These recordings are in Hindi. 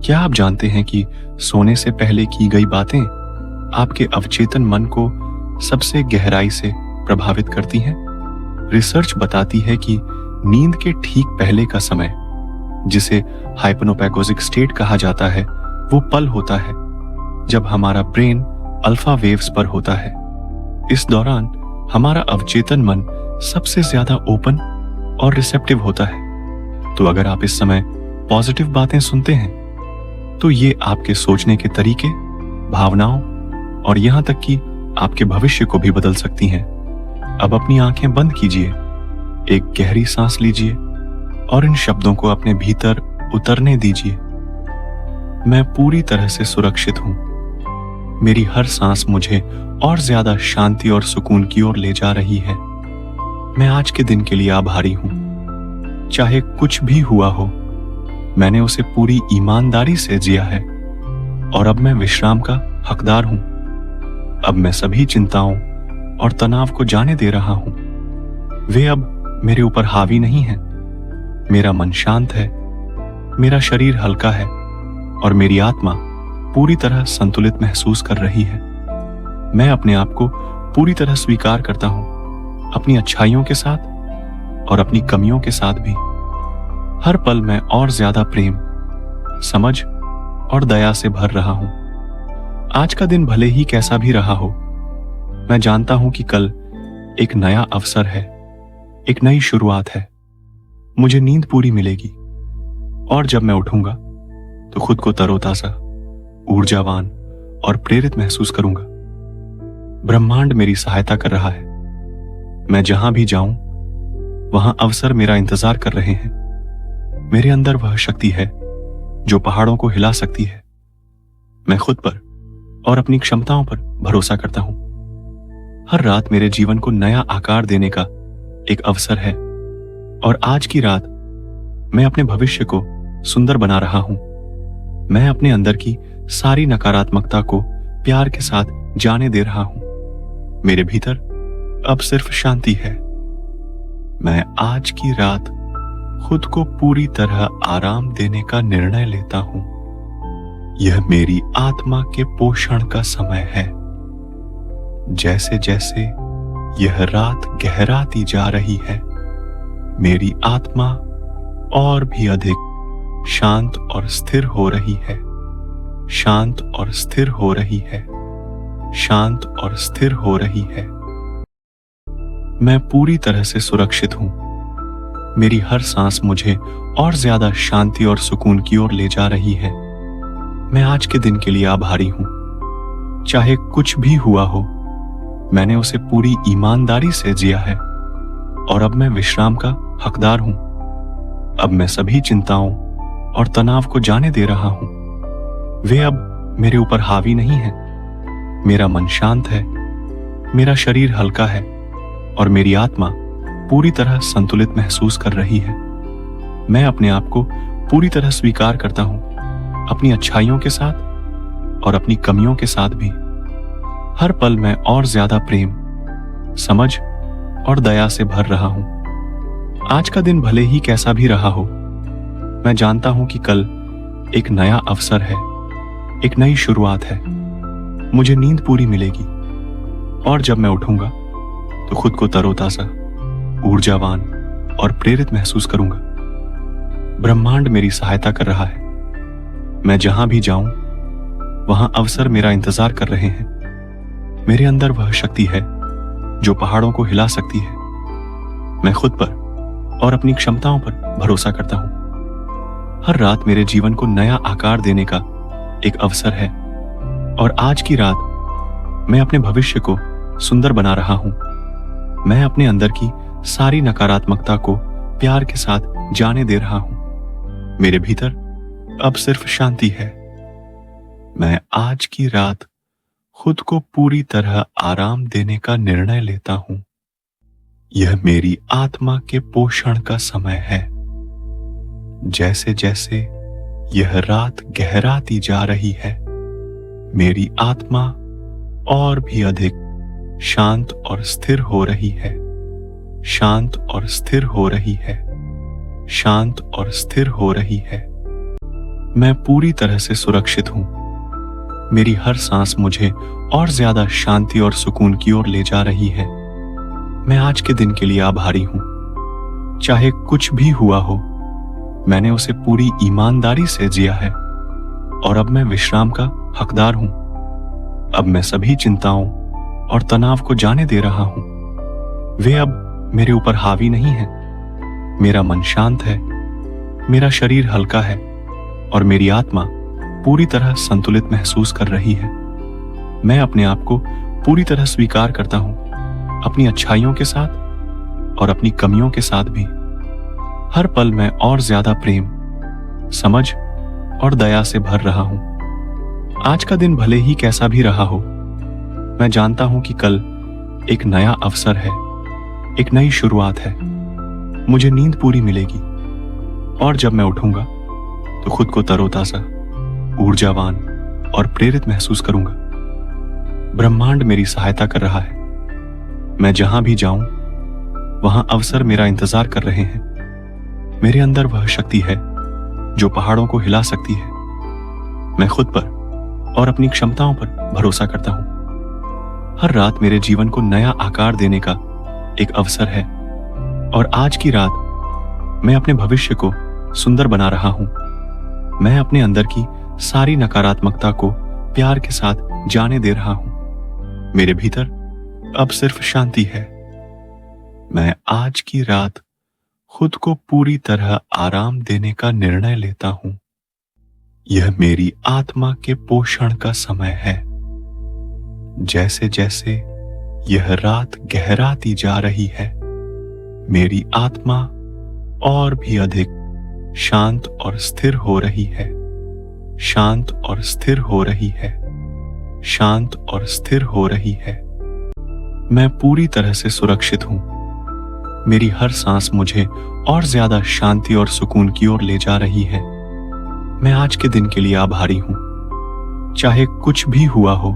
क्या आप जानते हैं कि सोने से पहले की गई बातें आपके अवचेतन मन को सबसे गहराई से प्रभावित करती हैं? रिसर्च बताती है कि नींद के ठीक पहले का समय, जिसे हाइपनोपैगोजिक स्टेट कहा जाता है, वो पल होता है जब हमारा ब्रेन अल्फा वेव्स पर होता है। इस दौरान हमारा अवचेतन मन सबसे ज्यादा ओपन और रिसेप्टिव होता है। तो अगर आप इस समय पॉजिटिव बातें सुनते हैं तो ये आपके सोचने के तरीके, भावनाओं और यहां तक कि आपके भविष्य को भी बदल सकती हैं। अब अपनी आंखें बंद कीजिए, एक गहरी सांस लीजिए और इन शब्दों को अपने भीतर उतरने दीजिए। मैं पूरी तरह से सुरक्षित हूं। मेरी हर सांस मुझे और ज्यादा शांति और सुकून की ओर ले जा रही है। मैं आज के दिन के लिए आभारी हूं। चाहे कुछ भी हुआ हो, मैंने उसे पूरी ईमानदारी से जिया है और अब मैं विश्राम का हकदार हूं। अब मैं सभी चिंताओं और तनाव को जाने दे रहा हूं। वे अब मेरे ऊपर हावी नहीं हैं। मेरा मन शांत है, मेरा शरीर हल्का है और मेरी आत्मा पूरी तरह संतुलित महसूस कर रही है। मैं अपने आप को पूरी तरह स्वीकार करता हूं, अपनी अच्छाइयों के साथ और अपनी कमियों के साथ भी। हर पल मैं और ज्यादा प्रेम, समझ और दया से भर रहा हूं। आज का दिन भले ही कैसा भी रहा हो, मैं जानता हूं कि कल एक नया अवसर है, एक नई शुरुआत है। मुझे नींद पूरी मिलेगी और जब मैं उठूंगा तो खुद को तरोताजा, ऊर्जावान और प्रेरित महसूस करूंगा। ब्रह्मांड मेरी सहायता कर रहा है। मैं जहां भी जाऊं वहां अवसर मेरा इंतजार कर रहे हैं। मेरे अंदर वह शक्ति है जो पहाड़ों को हिला सकती है। मैं खुद पर और अपनी क्षमताओं पर भरोसा करता हूं। हर रात मेरे जीवन को नया आकार देने का एक अवसर है और आज की रात मैं अपने भविष्य को सुंदर बना रहा हूं। मैं अपने अंदर की सारी नकारात्मकता को प्यार के साथ जाने दे रहा हूं। मेरे भीतर अब सिर्फ शांति है। मैं आज की रात खुद को पूरी तरह आराम देने का निर्णय लेता हूं। यह मेरी आत्मा के पोषण का समय है। जैसे जैसे यह रात गहराती जा रही है, मेरी आत्मा और भी अधिक शांत और स्थिर हो रही है। शांत और स्थिर हो रही है। शांत और स्थिर हो रही है। मैं पूरी तरह से सुरक्षित हूं। मेरी हर सांस मुझे और ज्यादा शांति और सुकून की ओर ले जा रही है। मैं आज के दिन के लिए आभारी हूं। चाहे कुछ भी हुआ हो, मैंने उसे पूरी ईमानदारी से जिया है और अब मैं विश्राम का हकदार हूं। अब मैं सभी चिंताओं और तनाव को जाने दे रहा हूं। वे अब मेरे ऊपर हावी नहीं हैं। मेरा मन शांत है, मेरा शरीर हल्का है और मेरी आत्मा पूरी तरह संतुलित महसूस कर रही है। मैं अपने आप को पूरी तरह स्वीकार करता हूं, अपनी अच्छाइयों के साथ और अपनी कमियों के साथ भी। हर पल मैं और ज्यादा प्रेम, समझ और दया से भर रहा हूं। आज का दिन भले ही कैसा भी रहा हो, मैं जानता हूं कि कल एक नया अवसर है, एक नई शुरुआत है। मुझे नींद पूरी मिलेगी और जब मैं उठूंगा तो खुद को तरोताजा, ऊर्जावान और प्रेरित महसूस करूंगा। ब्रह्मांड मेरी सहायता कर रहा है। मैं जहां भी जाऊं वहां अवसर मेरा इंतजार कर रहे हैं। मेरे अंदर वह शक्ति है जो पहाड़ों को हिला सकती है। मैं खुद पर और अपनी क्षमताओं पर भरोसा करता हूं। हर रात मेरे जीवन को नया आकार देने का एक अवसर है और आज की रात मैं अपने भविष्य को सुंदर बना रहा हूं। मैं अपने अंदर की सारी नकारात्मकता को प्यार के साथ जाने दे रहा हूं। मेरे भीतर अब सिर्फ शांति है। मैं आज की रात खुद को पूरी तरह आराम देने का निर्णय लेता हूं। यह मेरी आत्मा के पोषण का समय है। जैसे जैसे यह रात गहराती जा रही है, मेरी आत्मा और भी अधिक शांत और स्थिर हो रही है। शांत और स्थिर हो रही है। शांत और स्थिर हो रही है। मैं पूरी तरह से सुरक्षित हूं। मेरी हर सांस मुझे और ज्यादा शांति और सुकून की ओर ले जा रही है। मैं आज के दिन के लिए आभारी हूं। चाहे कुछ भी हुआ हो, मैंने उसे पूरी ईमानदारी से जिया है और अब मैं विश्राम का हकदार हूं। अब मैं सभी चिंताओं और तनाव को जाने दे रहा हूं। वे अब मेरे ऊपर हावी नहीं हैं। मेरा मन शांत है, मेरा शरीर हल्का है और मेरी आत्मा पूरी तरह संतुलित महसूस कर रही है। मैं अपने आप को पूरी तरह स्वीकार करता हूं, अपनी अच्छाइयों के साथ और अपनी कमियों के साथ भी। हर पल मैं और ज्यादा प्रेम, समझ और दया से भर रहा हूं। आज का दिन भले ही कैसा भी रहा हो, मैं जानता हूं कि कल एक नया अवसर है, एक नई शुरुआत है। मुझे नींद पूरी मिलेगी और जब मैं उठूंगा तो खुद को तरोताजा, ऊर्जावान और प्रेरित महसूस करूंगा। ब्रह्मांड मेरी सहायता कर रहा है। मैं जहां भी जाऊं वहां अवसर मेरा इंतजार कर रहे हैं। मेरे अंदर वह शक्ति है जो पहाड़ों को हिला सकती है। मैं खुद पर और अपनी क्षमताओं पर भरोसा करता हूं। हर रात मेरे जीवन को नया आकार देने का एक अवसर है और आज की रात मैं अपने भविष्य को सुंदर बना रहा हूं। मैं अपने अंदर की सारी नकारात्मकता को प्यार के साथ जाने दे रहा हूं। मेरे भीतर अब सिर्फ शांति है। मैं आज की रात खुद को पूरी तरह आराम देने का निर्णय लेता हूं। यह मेरी आत्मा के पोषण का समय है। जैसे जैसे यह रात गहराती जा रही है, मेरी आत्मा और भी अधिक शांत और स्थिर हो रही है। शांत और स्थिर हो रही है। शांत और स्थिर हो रही है। मैं पूरी तरह से सुरक्षित हूं। मेरी हर सांस मुझे और ज्यादा शांति और सुकून की ओर ले जा रही है। मैं आज के दिन के लिए आभारी हूं। चाहे कुछ भी हुआ हो,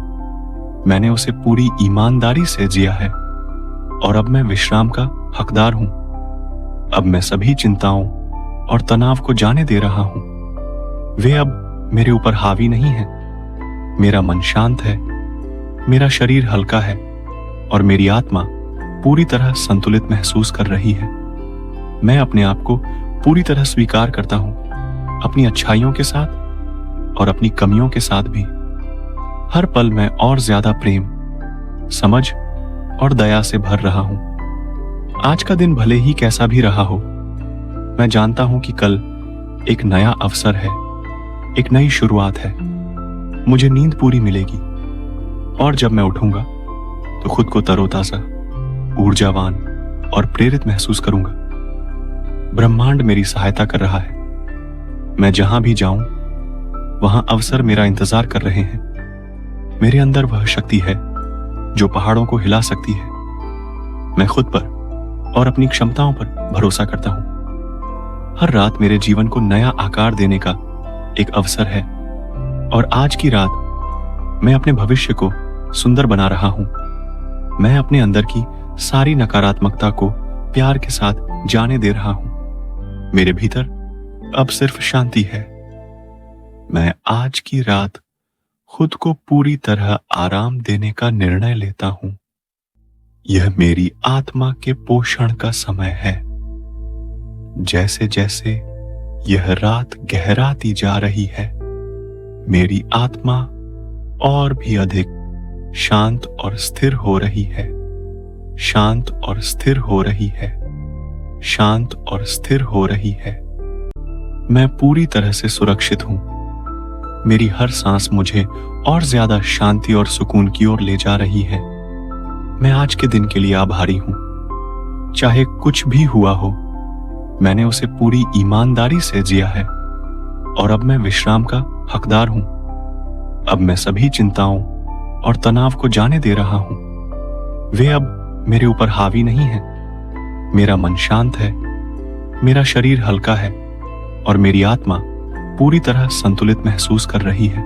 मैंने उसे पूरी ईमानदारी से जिया है और अब मैं विश्राम का हकदार हूं। अब मैं सभी चिंताओं और तनाव को जाने दे रहा हूं। वे अब मेरे ऊपर हावी नहीं हैं। मेरा मन शांत है, मेरा शरीर हल्का है और मेरी आत्मा पूरी तरह संतुलित महसूस कर रही है। मैं अपने आप को पूरी तरह स्वीकार करता हूं, अपनी अच्छाइयों के साथ और अपनी कमियों के साथ भी। हर पल मैं और ज्यादा प्रेम, समझ और दया से भर रहा हूं। आज का दिन भले ही कैसा भी रहा हो, मैं जानता हूं कि कल एक नया अवसर है, एक नई शुरुआत है। मुझे नींद पूरी मिलेगी और जब मैं उठूंगा तो खुद को तरोताजा, ऊर्जावान और प्रेरित महसूस करूंगा। ब्रह्मांड मेरी सहायता कर रहा है। मैं जहां भी जाऊं वहां अवसर मेरा इंतजार कर रहे हैं। मेरे अंदर वह शक्ति है जो पहाड़ों को हिला सकती है। मैं खुद पर और अपनी क्षमताओं पर भरोसा करता हूं। हर रात मेरे जीवन को नया आकार देने का एक अवसर है और आज की रात मैं अपने भविष्य को सुंदर बना रहा हूं। मैं अपने अंदर की सारी नकारात्मकता को प्यार के साथ जाने दे रहा हूं। मेरे भीतर अब सिर्फ शांति है। मैं आज की रात खुद को पूरी तरह आराम देने का निर्णय लेता हूं। यह मेरी आत्मा के पोषण का समय है। जैसे जैसे यह रात गहराती जा रही है, मेरी आत्मा और भी अधिक शांत और स्थिर हो रही है। शांत और स्थिर हो रही है। शांत और स्थिर हो रही है। मैं पूरी तरह से सुरक्षित हूं। मेरी हर सांस मुझे और ज्यादा शांति और सुकून की ओर ले जा रही है। मैं आज के दिन के लिए आभारी हूं। चाहे कुछ भी हुआ हो, मैंने उसे पूरी ईमानदारी से जिया है और अब मैं विश्राम का हकदार हूं। अब मैं सभी चिंताओं और तनाव को जाने दे रहा हूं। वे अब मेरे ऊपर हावी नहीं हैं। मेरा मन शांत है, मेरा शरीर हल्का है और मेरी आत्मा पूरी तरह संतुलित महसूस कर रही है।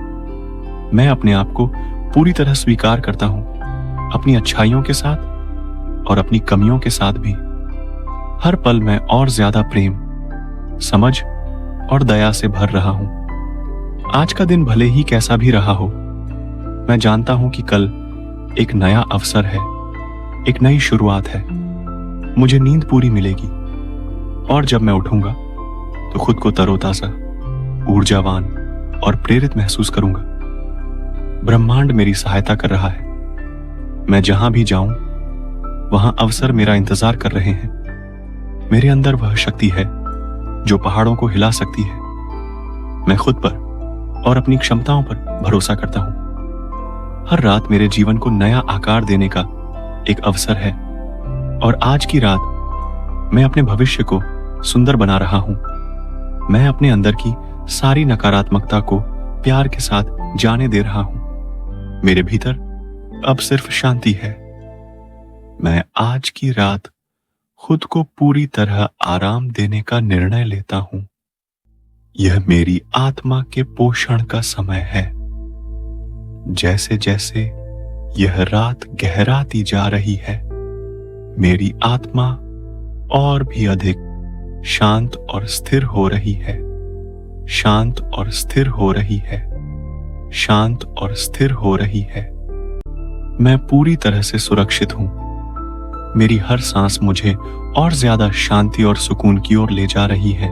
मैं अपने आप को पूरी तरह स्वीकार करता हूं, अपनी अच्छाइयों के साथ और अपनी कमियों के साथ भी। हर पल मैं और ज्यादा प्रेम, समझ और दया से भर रहा हूं। आज का दिन भले ही कैसा भी रहा हो, मैं जानता हूं कि कल एक नया अवसर है, एक नई शुरुआत है। मुझे नींद पूरी मिलेगी और जब मैं उठूंगा तो खुद को तरोताजा, ऊर्जावान और प्रेरित महसूस करूंगा। ब्रह्मांड मेरी सहायता कर रहा है। मैं जहां भी जाऊं वहां अवसर मेरा इंतजार कर रहे हैं। मेरे अंदर वह शक्ति है जो पहाड़ों को हिला सकती है। मैं खुद पर और अपनी क्षमताओं पर भरोसा करता हूं। हर रात मेरे जीवन को नया आकार देने का एक अवसर है और आज की रात मैं अपने भविष्य को सुंदर बना रहा हूं। मैं अपने अंदर की सारी नकारात्मकता को प्यार के साथ जाने दे रहा हूं। मेरे भीतर अब सिर्फ शांति है। मैं आज की रात खुद को पूरी तरह आराम देने का निर्णय लेता हूं। यह मेरी आत्मा के पोषण का समय है। जैसे जैसे यह रात गहराती जा रही है, मेरी आत्मा और भी अधिक शांत और स्थिर हो रही है। शांत और स्थिर हो रही है। शांत और स्थिर हो रही है। मैं पूरी तरह से सुरक्षित हूं। मेरी हर सांस मुझे और ज्यादा शांति और सुकून की ओर ले जा रही है।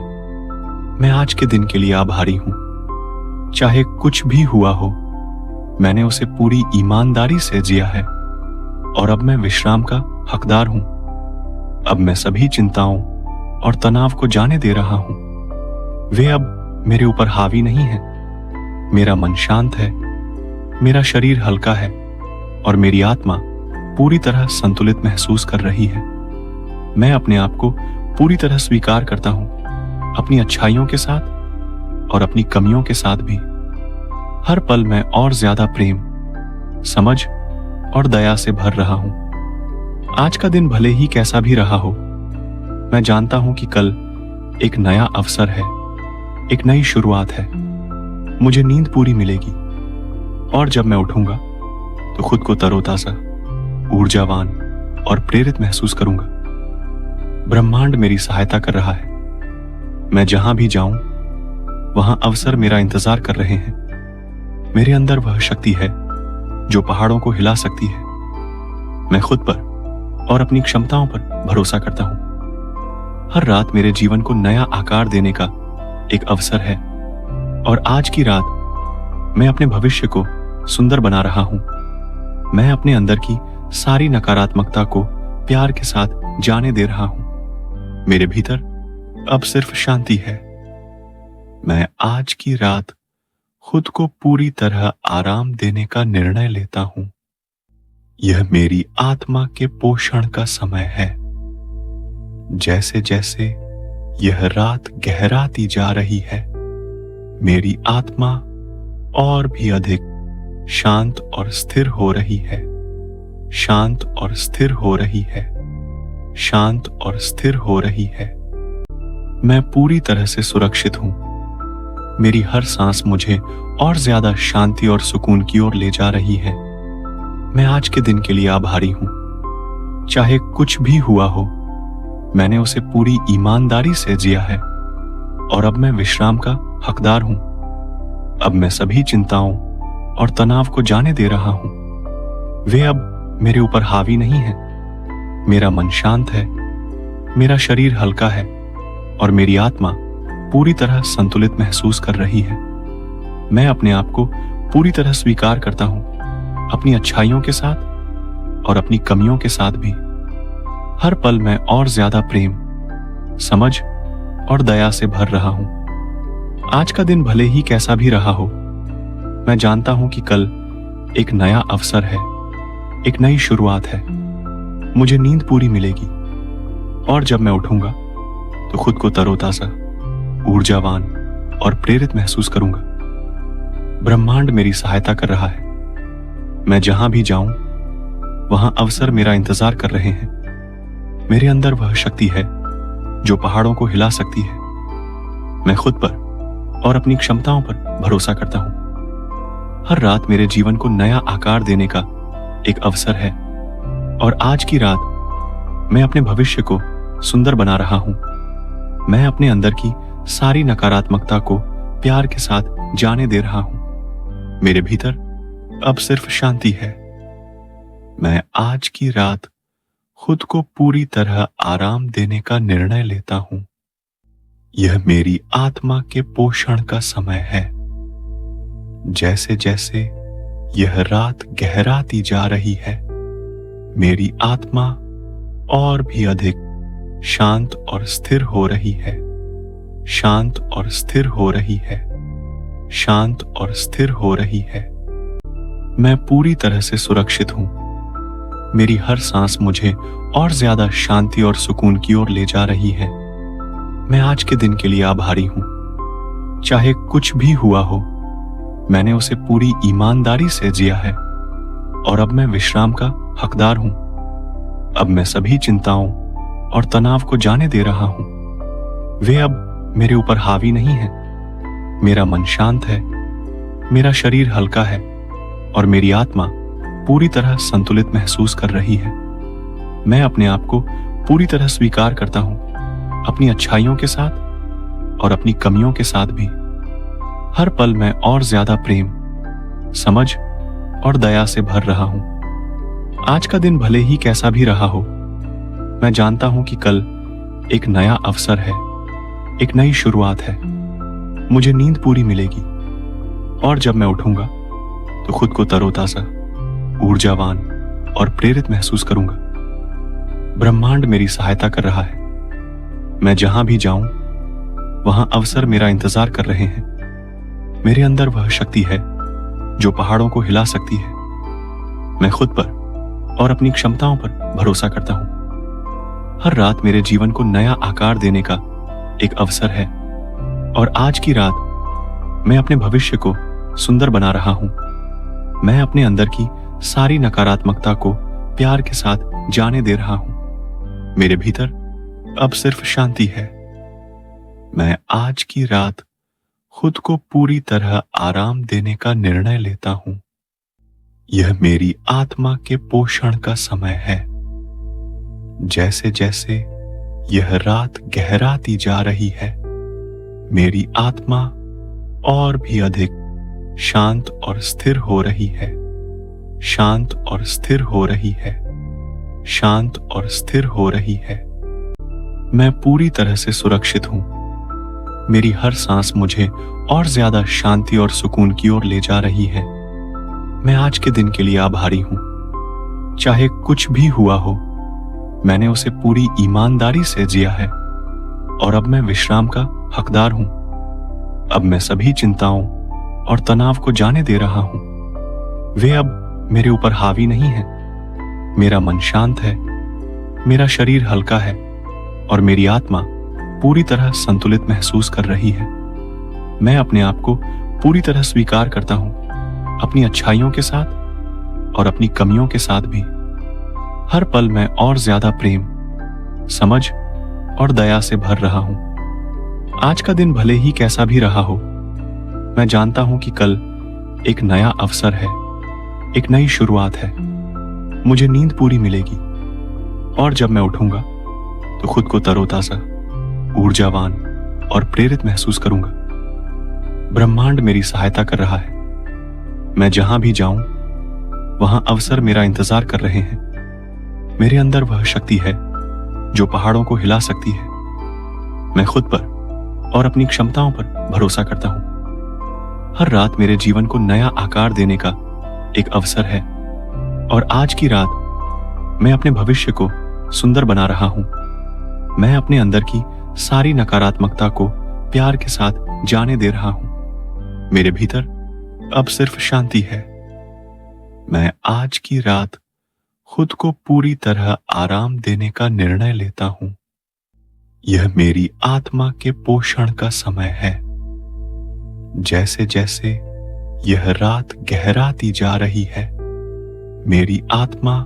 मैं आज के दिन के लिए आभारी हूं। चाहे कुछ भी हुआ हो, मैंने उसे पूरी ईमानदारी से जिया है और अब मैं विश्राम का हकदार हूं। अब मैं सभी चिंताओं और तनाव को जाने दे रहा हूं। वे अब मेरे ऊपर हावी नहीं हैं। मेरा मन शांत है, मेरा शरीर हल्का है और मेरी आत्मा पूरी तरह संतुलित महसूस कर रही है। मैं अपने आप को पूरी तरह स्वीकार करता हूं, अपनी अच्छाइयों के साथ और अपनी कमियों के साथ भी। हर पल मैं और ज्यादा प्रेम, समझ और दया से भर रहा हूं। आज का दिन भले ही कैसा भी रहा हो, मैं जानता हूं कि कल एक नया अवसर है, एक नई शुरुआत है। मुझे नींद पूरी मिलेगी और जब मैं उठूंगा तो खुद को तरोताजा, ऊर्जावान और प्रेरित महसूस करूंगा। ब्रह्मांड मेरी सहायता कर रहा है। मैं जहां भी जाऊं वहां अवसर मेरा इंतजार कर रहे हैं। मेरे अंदर वह शक्ति है जो पहाड़ों को हिला सकती है। मैं खुद पर और अपनी क्षमताओं पर भरोसा करता हूं। हर रात मेरे जीवन को नया आकार देने का एक अवसर है और आज की रात मैं अपने भविष्य को सुंदर बना रहा हूं। मैं अपने अंदर की सारी नकारात्मकता को प्यार के साथ जाने दे रहा हूं। मेरे भीतर अब सिर्फ शांति है। मैं आज की रात खुद को पूरी तरह आराम देने का निर्णय लेता हूं। यह मेरी आत्मा के पोषण का समय है। जैसे जैसे यह रात गहराती जा रही है, मेरी आत्मा और भी अधिक शांत और स्थिर हो रही है। शांत और स्थिर हो रही है। शांत और स्थिर हो रही है। मैं पूरी तरह से सुरक्षित हूं। मेरी हर सांस मुझे और ज्यादा शांति और सुकून की ओर ले जा रही है। मैं आज के दिन के लिए आभारी हूं। चाहे कुछ भी हुआ हो, मैंने उसे पूरी ईमानदारी से जिया है और अब मैं विश्राम का हकदार हूं। अब मैं सभी चिंताओं और तनाव को जाने दे रहा हूं। वे अब मेरे ऊपर हावी नहीं हैं। मेरा मन शांत है, मेरा शरीर हल्का है और मेरी आत्मा पूरी तरह संतुलित महसूस कर रही है। मैं अपने आप को पूरी तरह स्वीकार करता हूं, अपनी अच्छाइयों के साथ और अपनी कमियों के साथ भी। हर पल मैं और ज्यादा प्रेम, समझ और दया से भर रहा हूं। आज का दिन भले ही कैसा भी रहा हो, मैं जानता हूं कि कल एक नया अवसर है, एक नई शुरुआत है। मुझे नींद पूरी मिलेगी और जब मैं उठूंगा तो खुद को तरोताजा, ऊर्जावान और प्रेरित महसूस करूंगा। ब्रह्मांड मेरी सहायता कर रहा है। मैं जहां भी जाऊं वहां अवसर मेरा इंतजार कर रहे हैं। मेरे अंदर वह शक्ति है जो पहाड़ों को हिला सकती है। मैं खुद पर और अपनी क्षमताओं पर भरोसा करता हूं। हर रात मेरे जीवन को नया आकार देने का एक अवसर है और आज की रात मैं अपने भविष्य को सुंदर बना रहा हूं। मैं अपने अंदर की सारी नकारात्मकता को प्यार के साथ जाने दे रहा हूं। मेरे भीतर अब सिर्फ शांति है। मैं आज की रात खुद को पूरी तरह आराम देने का निर्णय लेता हूं। यह मेरी आत्मा के पोषण का समय है। जैसे जैसे यह रात गहराती जा रही है, मेरी आत्मा और भी अधिक शांत और स्थिर हो रही है। शांत और स्थिर हो रही है। शांत और स्थिर हो रही है। मैं पूरी तरह से सुरक्षित हूं। मेरी हर सांस मुझे और ज्यादा शांति और सुकून की ओर ले जा रही है। मैं आज के दिन के लिए आभारी हूं। चाहे कुछ भी हुआ हो, मैंने उसे पूरी ईमानदारी से जिया है और अब मैं विश्राम का हकदार हूं। अब मैं सभी चिंताओं और तनाव को जाने दे रहा हूं। वे अब मेरे ऊपर हावी नहीं हैं। मेरा मन शांत है, मेरा शरीर हल्का है और मेरी आत्मा पूरी तरह संतुलित महसूस कर रही है। मैं अपने आप को पूरी तरह स्वीकार करता हूं, अपनी अच्छाइयों के साथ और अपनी कमियों के साथ भी। हर पल मैं और ज्यादा प्रेम, समझ और दया से भर रहा हूं। आज का दिन भले ही कैसा भी रहा हो, मैं जानता हूं कि कल एक नया अवसर है, एक नई शुरुआत है। मुझे नींद पूरी मिलेगी और जब मैं उठूंगा तो खुद को तरोताजा, ऊर्जावान और प्रेरित महसूस करूंगा। ब्रह्मांड मेरी सहायता कर रहा है। मैं जहां भी जाऊं, वहां अवसर मेरा इंतजार कर रहे हैं। मेरे अंदर वह शक्ति है जो पहाड़ों को हिला सकती है। मैं खुद पर और अपनी क्षमताओं पर भरोसा करता हूं। हर रात मेरे जीवन को नया आकार देने का एक अवसर है और आज की रात मैं अपने भविष्य को सुंदर बना रहा हूं। मैं अपने अंदर की सारी नकारात्मकता को प्यार के साथ जाने दे रहा हूं। मेरे भीतर अब सिर्फ शांति है। मैं आज की रात खुद को पूरी तरह आराम देने का निर्णय लेता हूं। यह मेरी आत्मा के पोषण का समय है। जैसे जैसे यह रात गहराती जा रही है, मेरी आत्मा और भी अधिक शांत और स्थिर हो रही है। शांत और स्थिर हो रही है। शांत और स्थिर हो रही है। मैं पूरी तरह से सुरक्षित हूं। मेरी हर सांस मुझे और ज्यादा शांति और सुकून की ओर ले जा रही है। मैं आज के दिन के लिए आभारी हूं। चाहे कुछ भी हुआ हो, मैंने उसे पूरी ईमानदारी से जिया है और अब मैं विश्राम का हकदार हूं। अब मैं सभी चिंताओं और तनाव को जाने दे रहा हूं। वे अब मेरे ऊपर हावी नहीं हैं। मेरा मन शांत है, मेरा शरीर हल्का है और मेरी आत्मा पूरी तरह संतुलित महसूस कर रही है। मैं अपने आप को पूरी तरह स्वीकार करता हूं, अपनी अच्छाइयों के साथ और अपनी कमियों के साथ भी। हर पल मैं और ज्यादा प्रेम, समझ और दया से भर रहा हूं। आज का दिन भले ही कैसा भी रहा हो, मैं जानता हूं कि कल एक नया अवसर है, एक नई शुरुआत है। मुझे नींद पूरी मिलेगी और जब मैं उठूंगा तो खुद को तरोताजा, ऊर्जावान और प्रेरित महसूस करूंगा। ब्रह्मांड मेरी सहायता कर रहा है। मैं जहां भी जाऊं, वहां अवसर मेरा इंतजार कर रहे हैं। मेरे अंदर वह शक्ति है जो पहाड़ों को हिला सकती है। मैं खुद पर और अपनी क्षमताओं पर भरोसा करता हूं। हर रात मेरे जीवन को नया आकार देने का एक अवसर है और आज की रात मैं अपने भविष्य को सुंदर बना रहा हूं। मैं अपने अंदर की सारी नकारात्मकता को प्यार के साथ जाने दे रहा हूं। मेरे भीतर अब सिर्फ शांति है। मैं आज की रात खुद को पूरी तरह आराम देने का निर्णय लेता हूं। यह मेरी आत्मा के पोषण का समय है। जैसे जैसे यह रात गहराती जा रही है, मेरी आत्मा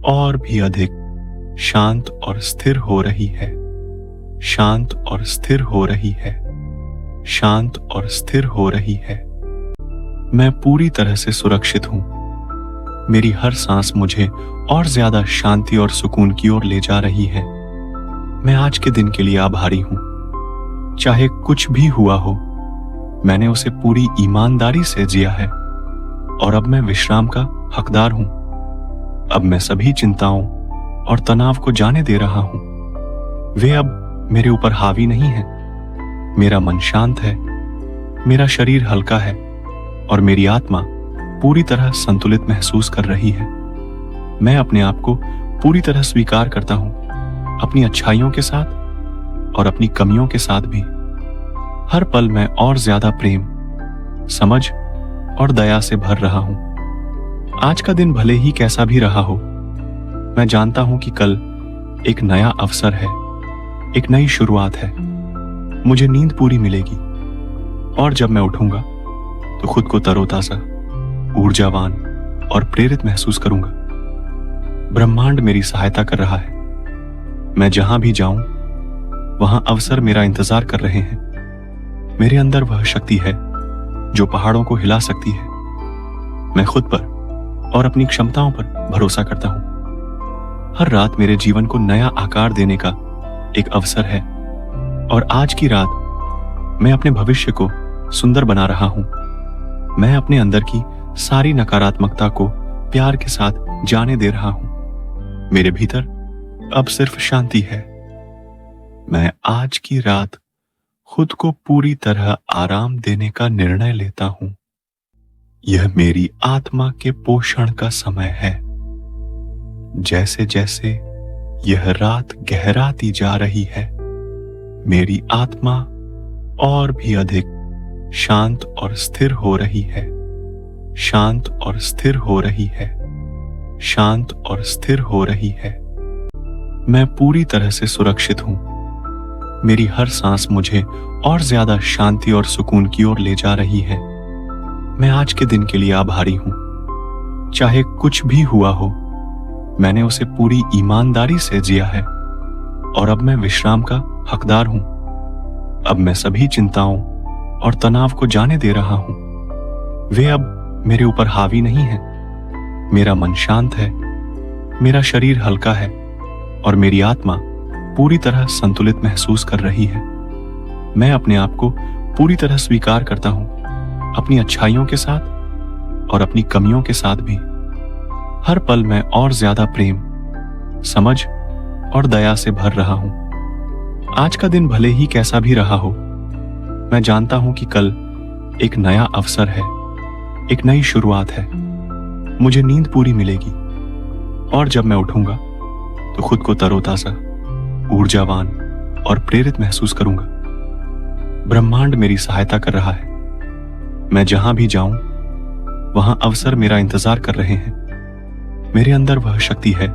और भी अधिक शांत और स्थिर हो रही है। शांत और स्थिर हो रही है। शांत और स्थिर हो रही है। मैं पूरी तरह से सुरक्षित हूं। मेरी हर सांस मुझे और ज्यादा शांति और सुकून की ओर ले जा रही है। मैं आज के दिन के लिए आभारी हूं। चाहे कुछ भी हुआ हो, मैंने उसे पूरी ईमानदारी से जिया है और अब मैं विश्राम का हकदार हूं। अब मैं सभी चिंताओं और तनाव को जाने दे रहा हूं। वे अब मेरे ऊपर हावी नहीं हैं। मेरा मन शांत है, मेरा शरीर हल्का है और मेरी आत्मा पूरी तरह संतुलित महसूस कर रही है। मैं अपने आप को पूरी तरह स्वीकार करता हूं, अपनी अच्छाइयों के साथ और अपनी कमियों के साथ भी। हर पल मैं और ज्यादा प्रेम, समझ और दया से भर रहा हूं। आज का दिन भले ही कैसा भी रहा हो, मैं जानता हूं कि कल एक नया अवसर है, एक नई शुरुआत है। मुझे नींद पूरी मिलेगी और जब मैं उठूंगा तो खुद को तरोताजा, ऊर्जावान और प्रेरित महसूस करूंगा। ब्रह्मांड मेरी सहायता कर रहा है। मैं जहां भी जाऊं वहां अवसर मेरा इंतजार कर रहे हैं। मेरे अंदर वह शक्ति है जो पहाड़ों को हिला सकती है। मैं खुद पर और अपनी क्षमताओं पर भरोसा करता हूं। हर रात मेरे जीवन को नया आकार देने का एक अवसर है और आज की रात मैं अपने भविष्य को सुंदर बना रहा हूं। मैं अपने अंदर की सारी नकारात्मकता को प्यार के साथ जाने दे रहा हूं। मेरे भीतर अब सिर्फ शांति है। मैं आज की रात खुद को पूरी तरह आराम देने का निर्णय लेता हूं। यह मेरी आत्मा के पोषण का समय है। जैसे जैसे यह रात गहराती जा रही है, मेरी आत्मा और भी अधिक शांत और स्थिर हो रही है। शांत और स्थिर हो रही है। शांत और स्थिर हो रही है। मैं पूरी तरह से सुरक्षित हूं। मेरी हर सांस मुझे और ज्यादा शांति और सुकून की ओर ले जा रही है। मैं आज के दिन के लिए आभारी हूं। चाहे कुछ भी हुआ हो, मैंने उसे पूरी ईमानदारी से जिया है और अब मैं विश्राम का हकदार हूं। अब मैं सभी चिंताओं और तनाव को जाने दे रहा हूं। वे अब मेरे ऊपर हावी नहीं हैं। मेरा मन शांत है, मेरा शरीर हल्का है और मेरी आत्मा पूरी तरह संतुलित महसूस कर रही है। मैं अपने आप को पूरी तरह स्वीकार करता हूं, अपनी अच्छाइयों के साथ और अपनी कमियों के साथ भी। हर पल मैं और ज्यादा प्रेम, समझ और दया से भर रहा हूं। आज का दिन भले ही कैसा भी रहा हो, मैं जानता हूं कि कल एक नया अवसर है, एक नई शुरुआत है। मुझे नींद पूरी मिलेगी और जब मैं उठूंगा तो खुद को तरोताजा, ऊर्जावान और प्रेरित महसूस करूंगा। ब्रह्मांड मेरी सहायता कर रहा है। मैं जहां भी जाऊं वहां अवसर मेरा इंतजार कर रहे हैं। मेरे अंदर वह शक्ति है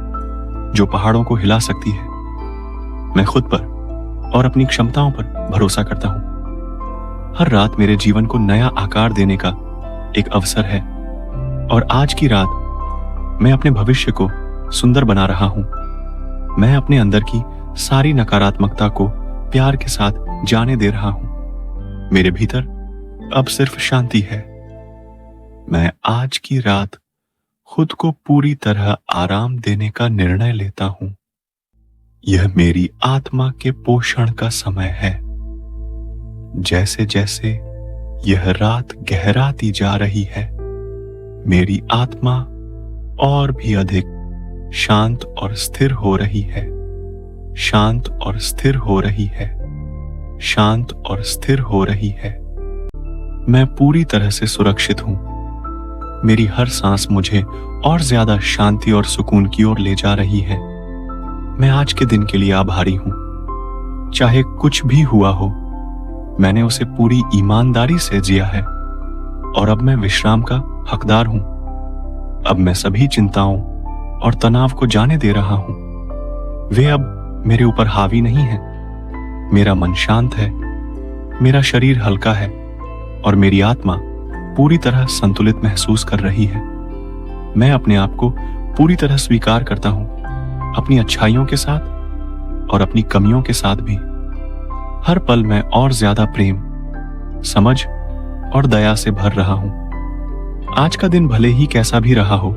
जो पहाड़ों को हिला सकती है। मैं खुद पर और अपनी क्षमताओं पर भरोसा करता हूं। हर रात मेरे जीवन को नया आकार देने का एक अवसर है और आज की रात मैं अपने भविष्य को सुंदर बना रहा हूं। मैं अपने अंदर की सारी नकारात्मकता को प्यार के साथ जाने दे रहा हूं। मेरे भीतर अब सिर्फ शांति है। मैं आज की रात खुद को पूरी तरह आराम देने का निर्णय लेता हूं। यह मेरी आत्मा के पोषण का समय है। जैसे जैसे यह रात गहराती जा रही है, मेरी आत्मा और भी अधिक शांत और स्थिर हो रही है। शांत और स्थिर हो रही है। शांत और स्थिर हो रही है। मैं पूरी तरह से सुरक्षित हूं। मेरी हर सांस मुझे और ज्यादा शांति और सुकून की ओर ले जा रही है। मैं आज के दिन के लिए आभारी हूं। चाहे कुछ भी हुआ हो, मैंने उसे पूरी ईमानदारी से जिया है और अब मैं विश्राम का हकदार हूं। अब मैं सभी चिंताओं और तनाव को जाने दे रहा हूं। वे अब मेरे ऊपर हावी नहीं हैं। मेरा मन शांत है, मेरा शरीर हल्का है और मेरी आत्मा पूरी तरह संतुलित महसूस कर रही है। मैं अपने आप को पूरी तरह स्वीकार करता हूं, अपनी अच्छाइयों के साथ और अपनी कमियों के साथ भी। हर पल मैं और ज्यादा प्रेम, समझ और दया से भर रहा हूं। आज का दिन भले ही कैसा भी रहा हो,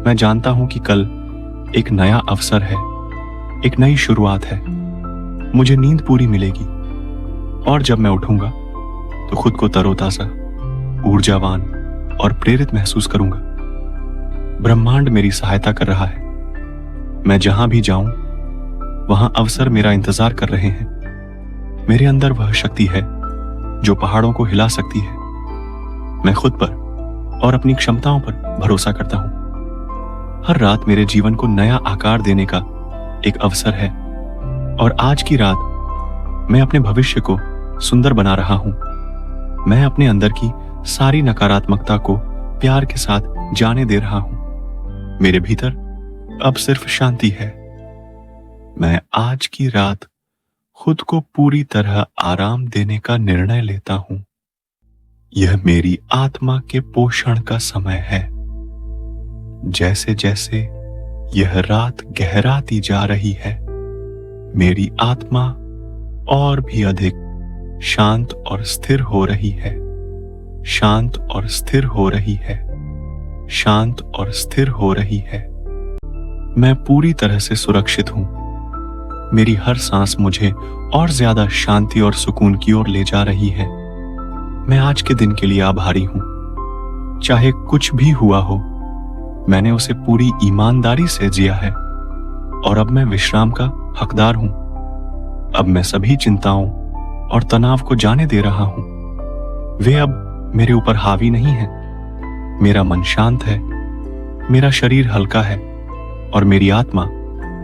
मैं जानता हूं कि कल एक नया अवसर है, एक नई शुरुआत है। मुझे नींद पूरी मिलेगी और जब मैं उठूंगा तो खुद को तरोताजा, ऊर्जावान और प्रेरित महसूस करूंगा। ब्रह्मांड मेरी सहायता कर रहा है। मैं जहां भी जाऊं, वहां अवसर मेरा इंतजार कर रहे हैं। मेरे अंदर वह शक्ति है जो पहाड़ों को हिला सकती है। मैं खुद पर और अपनी क्षमताओं पर भरोसा करता हूं। हर रात मेरे जीवन को नया आकार देने का एक अवसर है, और आज की रात मैं अपने भविष्य को सुंदर बना रहा हूं। मैं अपने अंदर की सारी नकारात्मकता को प्यार के साथ जाने दे रहा हूं। मेरे भीतर अब सिर्फ शांति है। मैं आज की रात खुद को पूरी तरह आराम देने का निर्णय लेता हूं। यह मेरी आत्मा के पोषण का समय है। जैसे जैसे यह रात गहराती जा रही है, मेरी आत्मा और भी अधिक शांत और स्थिर हो रही है। शांत और स्थिर हो रही है। शांत और स्थिर हो रही है। मैं पूरी तरह से सुरक्षित हूं। मेरी हर सांस मुझे और ज्यादा शांति और सुकून की ओर ले जा रही है। मैं आज के दिन के लिए आभारी हूं। चाहे कुछ भी हुआ हो, मैंने उसे पूरी ईमानदारी से जिया है, और अब मैं विश्राम का हकदार हूं। अब मैं सभी चिंताओं और तनाव को जाने दे रहा हूं। वे अब मेरे ऊपर हावी नहीं हैं। मेरा मन शांत है, मेरा शरीर हल्का है, और मेरी आत्मा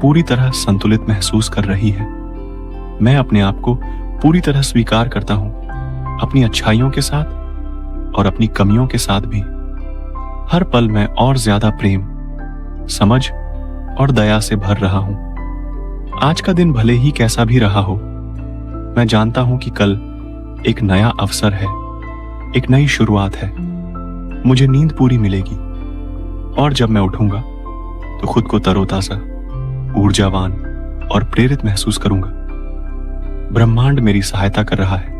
पूरी तरह संतुलित महसूस कर रही है। मैं अपने आप को पूरी तरह स्वीकार करता हूं, अपनी अच्छाइयों के साथ और अपनी कमियों के साथ भी। हर पल मैं और ज्यादा प्रेम, समझ और दया से भर रहा हूं। आज का दिन भले ही कैसा भी रहा हो, मैं जानता हूं कि कल एक नया अवसर है, एक नई शुरुआत है। मुझे नींद पूरी मिलेगी, और जब मैं उठूंगा तो खुद को तरोताजा, ऊर्जावान और प्रेरित महसूस करूंगा। ब्रह्मांड मेरी सहायता कर रहा है।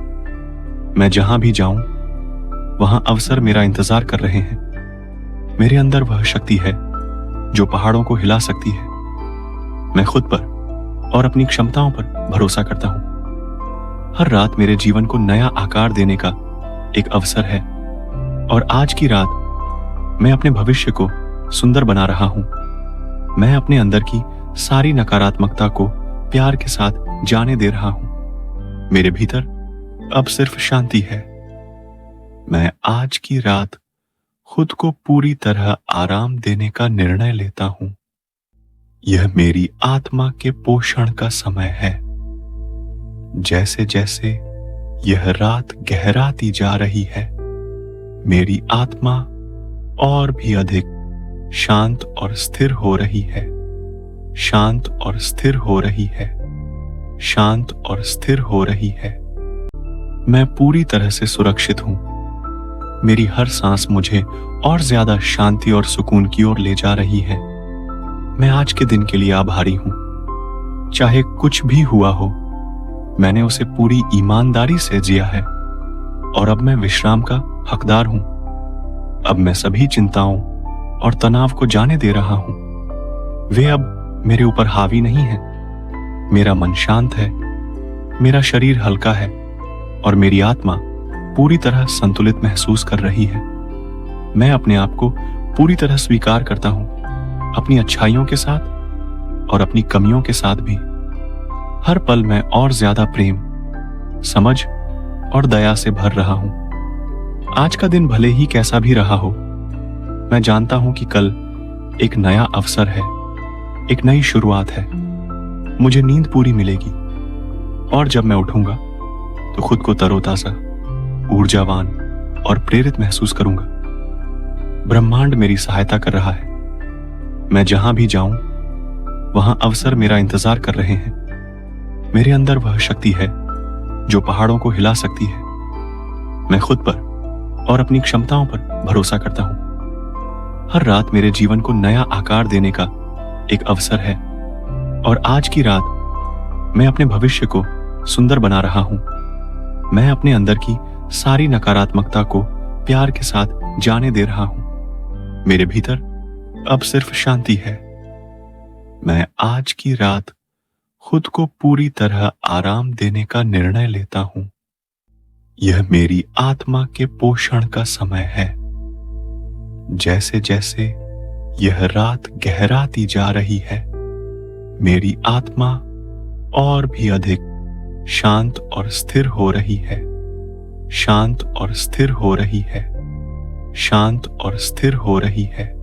मैं जहां भी जाऊं, वहां अवसर मेरा इंतजार कर रहे हैं। मेरे अंदर वह शक्ति है जो पहाड़ों को हिला सकती है। मैं खुद पर और अपनी क्षमताओं पर भरोसा करता हूं। हर रात मेरे जीवन को नया आकार देने का एक अवसर है, और आज की रात मैं अपने भविष्य को सुंदर बना रहा हूं। मैं अपने अंदर की सारी नकारात्मकता को प्यार के साथ जाने दे रहा हूं। मेरे भीतर अब सिर्फ शांति है। मैं आज की रात खुद को पूरी तरह आराम देने का निर्णय लेता हूं। यह मेरी आत्मा के पोषण का समय है। जैसे जैसे यह रात गहराती जा रही है, मेरी आत्मा और भी अधिक शांत और स्थिर हो रही है। शांत और स्थिर हो रही है। शांत और स्थिर हो रही है। मैं पूरी तरह से सुरक्षित हूं। मेरी हर सांस मुझे और ज्यादा शांति और सुकून की ओर ले जा रही है। मैं आज के दिन के लिए आभारी हूं। चाहे कुछ भी हुआ हो, मैंने उसे पूरी ईमानदारी से जिया है, और अब मैं विश्राम का हकदार हूं। अब मैं सभी चिंताओं और तनाव को जाने दे रहा हूं। वे अब मेरे ऊपर हावी नहीं हैं। मेरा मन शांत है, मेरा शरीर हल्का है, और मेरी आत्मा पूरी तरह संतुलित महसूस कर रही है। मैं अपने आप को पूरी तरह स्वीकार करता हूं, अपनी अच्छाइयों के साथ और अपनी कमियों के साथ भी। हर पल मैं और ज्यादा प्रेम, समझ और दया से भर रहा हूं। आज का दिन भले ही कैसा भी रहा हो, मैं जानता हूं कि कल एक नया अवसर है, एक नई शुरुआत है। मुझे नींद पूरी मिलेगी, और जब मैं उठूंगा तो खुद को तरोताजा, ऊर्जावान और प्रेरित महसूस करूंगा। ब्रह्मांड मेरी सहायता कर रहा है। मैं जहां भी जाऊं, वहां अवसर मेरा इंतजार कर रहे हैं। मेरे अंदर वह शक्ति है जो पहाड़ों को हिला सकती है। मैं खुद पर और अपनी क्षमताओं पर भरोसा करता हूं। हर रात मेरे जीवन को नया आकार देने का एक अवसर है, और आज की रात मैं अपने भविष्य को सुंदर बना रहा हूं। मैं अपने अंदर की सारी नकारात्मकता को प्यार के साथ जाने दे रहा हूं। मेरे भीतर अब सिर्फ शांति है। मैं आज की रात खुद को पूरी तरह आराम देने का निर्णय लेता हूं। यह मेरी आत्मा के पोषण का समय है। जैसे जैसे यह रात गहराती जा रही है, मेरी आत्मा और भी अधिक शांत और स्थिर हो रही है, शांत और स्थिर हो रही है, शांत और स्थिर हो रही है।